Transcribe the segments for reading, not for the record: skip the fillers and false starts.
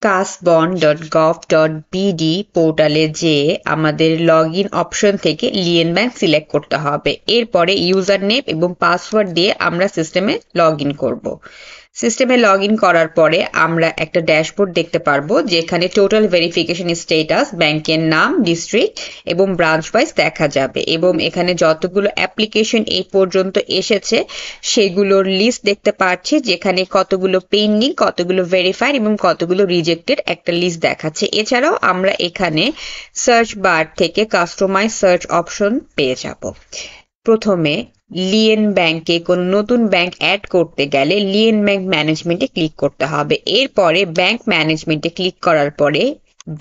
kasbon.gov.bd পোর্টালে যেয়ে আমাদের লগ ইন অপশন থেকে লিয়েন ব্যাংক সিলেক্ট করতে হবে। এরপরে ইউজার নেম এবং পাসওয়ার্ড দিয়ে আমরা সিস্টেমে লগ ইন করবো। সিস্টেমে লগ ইন করার পরে আমরা একটা ড্যাশবোর্ড দেখতে পারবো যেখানে টোটাল ভেরিফিকেশন স্ট্যাটাস, ব্যাংকের নাম, ডিস্ট্রিক্ট এবং ব্রাঞ্চ ওয়াইজ দেখা যাবে এবং এখানে যতগুলো অ্যাপ্লিকেশন এই পর্যন্ত এসেছে সেগুলোর লিস্ট দেখতে পাচ্ছি, যেখানে কতগুলো পেন্ডিং, কতগুলো ভেরিফাইড এবং কতগুলো রিজেক্টেড একটা লিস্ট দেখাচ্ছে। এছাড়াও আমরা এখানে সার্চ বার থেকে কাস্টমাইজ সার্চ অপশন পেয়ে যাব। প্রথমে লিয়েন ব্যাংকে কোনো নতুন ব্যাংক অ্যাড করতে গেলে লিয়েন ব্যাংক ম্যানেজমেন্টে ক্লিক করতে হবে। এরপরে ব্যাংক ম্যানেজমেন্টে ক্লিক করার পরে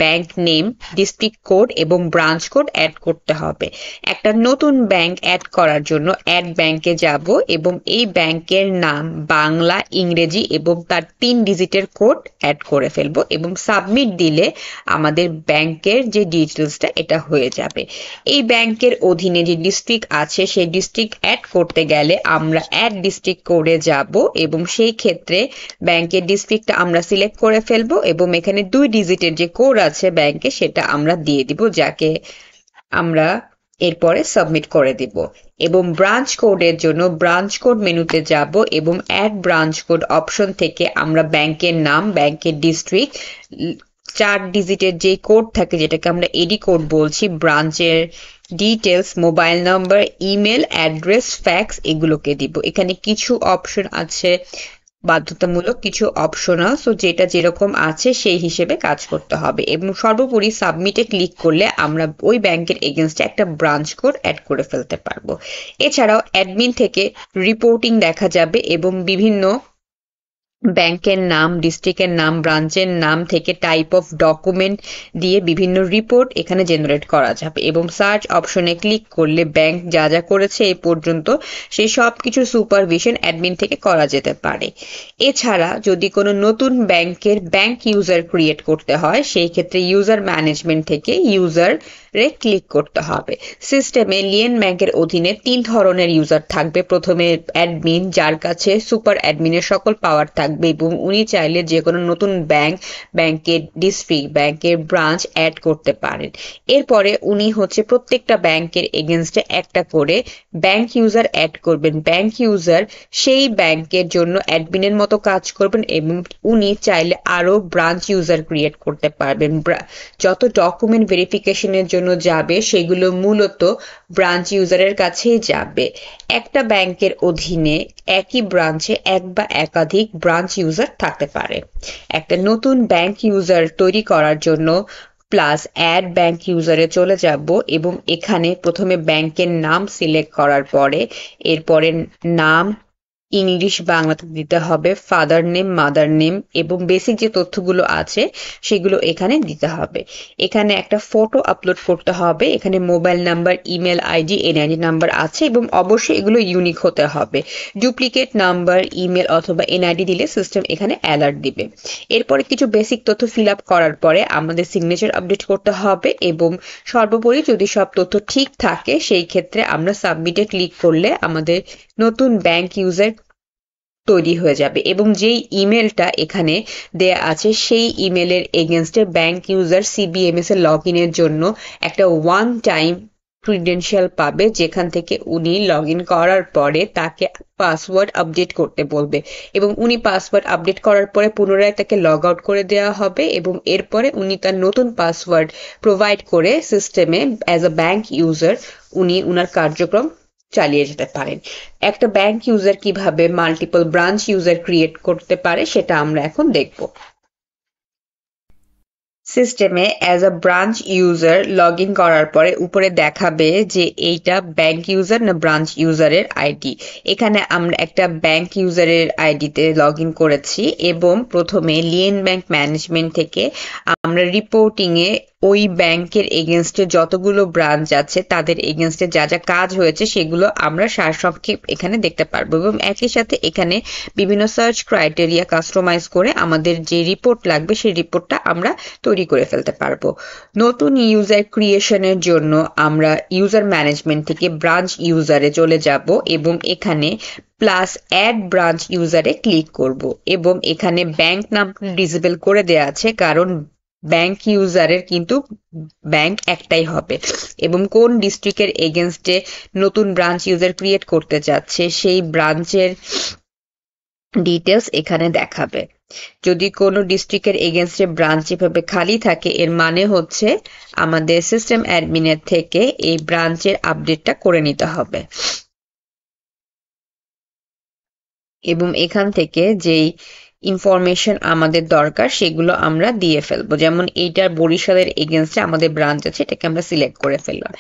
ব্যাংক নেম, ডিস্ট্রিক্ট কোড এবং ব্রাঞ্চ কোড অ্যাড করতে হবে। একটা নতুন ব্যাংক অ্যাড করার জন্য অ্যাড ব্যাংকে যাব এবং এই ব্যাংকের নাম বাংলা, ইংরেজি এবং তার 3 ডিজিটের কোড অ্যাড করে ফেলবো এবং সাবমিট দিলে আমাদের ব্যাংকের যে ডিটেলসটা এটা হয়ে যাবে। এই ব্যাংকের অধীনে যে ডিস্ট্রিক্ট আছে সেই ডিস্ট্রিক্ট অ্যাড করতে গেলে আমরা অ্যাড ডিস্ট্রিক্ট কোডে যাব এবং সেই ক্ষেত্রে ব্যাংকের ডিস্ট্রিক্টটা আমরা সিলেক্ট করে ফেলবো এবং এখানে 2 ডিজিটের যে কোড আছে ব্যাংকে সেটা আমরা দিয়ে দিব, যাকে আমরা এরপরে সাবমিট করে দিব। এবং ব্রাঞ্চ কোডের জন্য ব্রাঞ্চ কোড মেনুতে যাব এবং অ্যাড ব্রাঞ্চ কোড অপশন থেকে আমরা ব্যাংকের নাম, ব্যাংকের ডিস্ট্রিক্ট, 4 ডিজিটের যে কোড থাকে যেটাকে আমরা এডি কোড বলছি, ব্রাঞ্চের details, mobile number, email address, fax এগুলোকে দিব। এখানে কিছু অপশন আছে বাধ্যতামূলক, কিছু অপশনাল, সো যেটা যেরকম আছে সেই হিসেবে কাজ করতে হবে। এবং সর্বোপরি সাবমিটে ক্লিক করলে আমরা ওই ব্যাংকের এগেনস্টে একটা ব্রাঞ্চ কোড অ্যাড করে ফেলতে পারবো। এছাড়াও অ্যাডমিন থেকে রিপোর্টিং দেখা যাবে এবং বিভিন্ন ব্যাংকের নাম, ডিস্ট্রিক্টের নাম, ব্রাঞ্চের নাম থেকে টাইপ অফ ডকুমেন্ট দিয়ে বিভিন্ন রিপোর্ট এখানে জেনারেট করা যাবে এবং সার্চ অপশনে ক্লিক করলে ব্যাংক যা যা করেছে এই পর্যন্ত সেই সব কিছু সুপারভিশন অ্যাডমিন থেকে করা যেতে পারে। এছাড়া যদি কোনো নতুন ব্যাংকের ব্যাংক ইউজার ক্রিয়েট করতে হয় সেই ক্ষেত্রে ইউজার ম্যানেজমেন্ট থেকে ইউজার রে ক্লিক করতে হবে। সিস্টেমে লিয়েন ব্যাংকের অধীনে 3 ধরনের ইউজার থাকবে। প্রথমে অ্যাডমিন, যার কাছে সুপার অ্যাডমিনের সকল পাওয়ার থাকবে এবং উনি চাইলে যে কোনো নতুন ব্যাংক, ব্যাংকের ডিস্ট্রিক্ট, ব্যাংকের ব্রাঞ্চ অ্যাড করতে পারেন। এরপরে উনি প্রত্যেকটা ব্যাংকের এগেনস্টে একটা করে ব্যাংক ইউজার অ্যাড করবেন। ব্যাংক ইউজার সেই ব্যাংকের জন্য অ্যাডমিনের মতো কাজ করবেন এবং উনি চাইলে আরো ব্রাঞ্চ ইউজার ক্রিয়েট করতে পারবেন। যত ডকুমেন্ট ভেরিফিকেশনের জন্য যাবে সেগুলো মূলত ব্রাঞ্চ ইউজারের কাছেই যাবে। একটা ব্যাংকের অধীনে একই ব্রাঞ্চে এক বা একাধিক ব্রাঞ্চ ইউজার থাকতে পারে। একটা নতুন ব্যাংক ইউজার তৈরি করার জন্য প্লাস অ্যাড ব্যাংক ইউজারে চলে যাব এবং এখানে প্রথমে ব্যাংকের নাম সিলেক্ট করার পরে এরপরে নাম ইংলিশ বাংলাতে দিতে হবে, ফাদার নেম, মাদার নেম এবং বেসিক যে তথ্যগুলো আছে সেগুলো এখানে দিতে হবে। এখানে একটা ফটো আপলোড করতে হবে। এখানে mobile number, email ID, NID number আছে এবং অবশ্যই এগুলো ইউনিক হতে হবে। ডুপ্লিকেট নাম্বার, ইমেল অথবা এনআইডি দিলে সিস্টেম এখানে অ্যালার্ট দিবে। এরপরে কিছু বেসিক তথ্য ফিল আপ করার পরে আমাদের সিগনেচার আপডেট করতে হবে এবং সর্বোপরি যদি সব তথ্য ঠিক থাকে সেই ক্ষেত্রে আমরা সাবমিটে ক্লিক করলে আমাদের নতুন ব্যাংক ইউজার তৈরি হয়ে যাবে এবং যেই ইমেলটা এখানে দেয়া আছে সেই ইমেলের এগেনস্টে ব্যাংক ইউজার সিবিএমএস এর লগ ইনের জন্য একটা ওয়ান টাইম ক্রিডেনশিয়াল পাবে, যেখান থেকে উনি লগ ইন করার পরে তাকে পাসওয়ার্ড আপডেট করতে বলবে এবং উনি পাসওয়ার্ড আপডেট করার পরে পুনরায় তাকে লগ আউট করে দেওয়া হবে এবং এরপরে উনি তার নতুন পাসওয়ার্ড প্রোভাইড করে সিস্টেমে অ্যাজ আ ব্যাংক ইউজার উনি উনার কার্যক্রম চালিয়ে যেতে পারেন। একটা ব্যাংক ইউজার কিভাবে মাল্টিপল ব্রাঞ্চ ইউজার ক্রিয়েট করতে পারে সেটা আমরা এখন দেখব। সিস্টেমে as a branch user log in করার পরে উপরে দেখাবে যে এইটা ব্যাংক ইউজার না ব্রাঞ্চ ইউজারের আইডি। এখানে আমরা একটা ব্যাংক ইউজারের আইডিতে লগ ইন করেছি এবং প্রথমে লিয়েন ব্যাংক ম্যানেজমেন্ট থেকে আমরা রিপোর্টিং এ ওই ব্যাংকের এগেনস্টে যতগুলো ব্রাঞ্চ আছে তাদের এগেনস্টে যা যা কাজ হয়েছে সেগুলো আমরা সারসংক্ষেপ এখানে দেখতে পারবো এবং একই সাথে এখানে বিভিন্ন সার্চ ক্রাইটেরিয়া কাস্টমাইজ করে আমাদের যে রিপোর্ট লাগবে সেই রিপোর্টটা আমরা তৈরি তৈরি করে ফেলতে পারবো। নতুন ইউজার ক্রিয়েশনের জন্য আমরা ইউজার ম্যানেজমেন্ট থেকে ব্রাঞ্চ ইউজারে চলে যাব এবং এখানে প্লাস অ্যাড ব্রাঞ্চ ইউজারে ক্লিক করব এবং এখানে ব্যাংক নামটা ডিসেবল করে দেওয়া আছে, কারণ ব্যাংক ইউজারের কিন্তু ব্যাংক একটাই হবে এবং কোন ডিস্ট্রিক্টের এগেনস্টে নতুন ব্রাঞ্চ ইউজার ক্রিয়েট করতে চাচ্ছে সেই ব্রাঞ্চের ডিটেলস এখানে দেখাবে। যদি কোনো ডিস্ট্রিক্টের এগেনস্টে ব্রাঞ্চ এভাবে খালি থাকে, এর মানে হচ্ছে আমাদের সিস্টেম অ্যাডমিনের থেকে এই ব্রাঞ্চের আপডেটটা করে নিতে হবে এবং এখান থেকে যেই ইনফরমেশন আমাদের দরকার সেগুলো আমরা দিয়ে ফেলবো। যেমন এইটার বরিশালের এগেনস্টে আমাদের ব্রাঞ্চ আছে, এটাকে আমরা সিলেক্ট করে ফেললাম।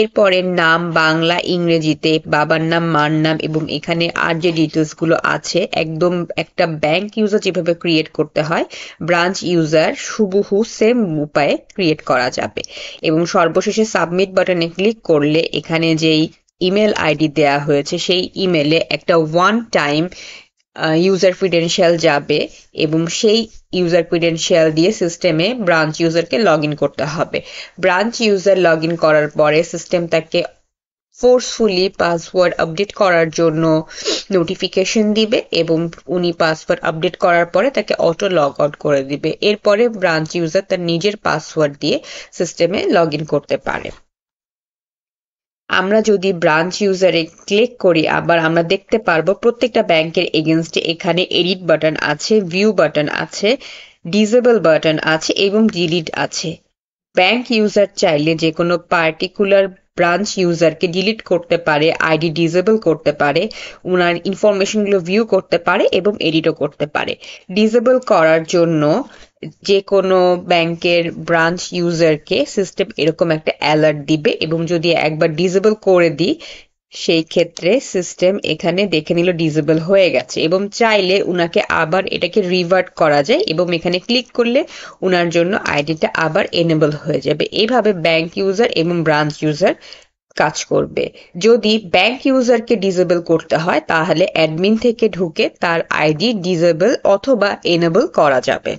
এরপরে নাম বাংলা ইংরেজিতে, বাবার নাম মার নাম এবং এখানে আর যে ডিটেলস গুলো আছে একদম একটা ব্যাংক ইউজার যেভাবে ক্রিয়েট করতে হয় ব্রাঞ্চ ইউজার হুবহু সেম উপায়ে ক্রিয়েট করা যাবে। এবং সর্বশেষে সাবমিট বাটনে ক্লিক করলে এখানে যেই ইমেল আইডি দেয়া হয়েছে সেই ইমেলে একটা ওয়ান টাইম ইউজার ক্রিডেনশিয়াল যাবে এবং সেই ইউজার ক্রিডেনশিয়াল দিয়ে সিস্টেমে ব্রাঞ্চ ইউজারকে লগ ইন করতে হবে। ব্রাঞ্চ ইউজার লগ ইন করার পরে সিস্টেম তাকে ফোর্সফুলি পাসওয়ার্ড আপডেট করার জন্য নোটিফিকেশন দিবে এবং উনি পাসওয়ার্ড আপডেট করার পরে তাকে অটো লগ আউট করে দিবে। এরপরে ব্রাঞ্চ ইউজার তার নিজের পাসওয়ার্ড দিয়ে সিস্টেমে লগ ইন করতে পারে। আমরা যদি ব্রাঞ্চ ইউজারে ক্লিক করি আবার আমরা দেখতে পারবো প্রত্যেকটা ব্যাংকের এগেনস্টে এখানে এডিট বাটন আছে, ভিউ বাটন আছে, ডিসেবল বাটন আছে এবং ডিলিট আছে। ব্যাংক ইউজার চাইলে যে কোনো পার্টিকুলার ব্রাঞ্চ ইউজারকে ডিলিট করতে পারে, আইডি ডিসেবল করতে পারে, ওনার ইনফরমেশনগুলো ভিউ করতে পারে এবং এডিটও করতে পারে। ডিসেবল করার জন্য যে কোনো ব্যাংকের ব্রাঞ্চ ইউজারকে সিস্টেম এরকম একটা অ্যালার্ট দিবে এবং যদি একবার ডিসেবল করে দিই সেই ক্ষেত্রে সিস্টেম এখানে দেখে নিল ডিসেবল হয়ে গেছে এবং চাইলে উনাকে আবার এটাকে রিভার্ট করা যায় এবং এখানে ক্লিক করলে উনার জন্য আইডিটা আবার এনেবল হয়ে যাবে। এইভাবে ব্যাংক ইউজার এবং ব্রাঞ্চ ইউজার কাজ করবে। যদি ব্যাংক ইউজারকে ডিসেবল করতে হয় তাহলে অ্যাডমিন থেকে ঢুকে তার আইডি ডিসেবল অথবা এনেবল করা যাবে।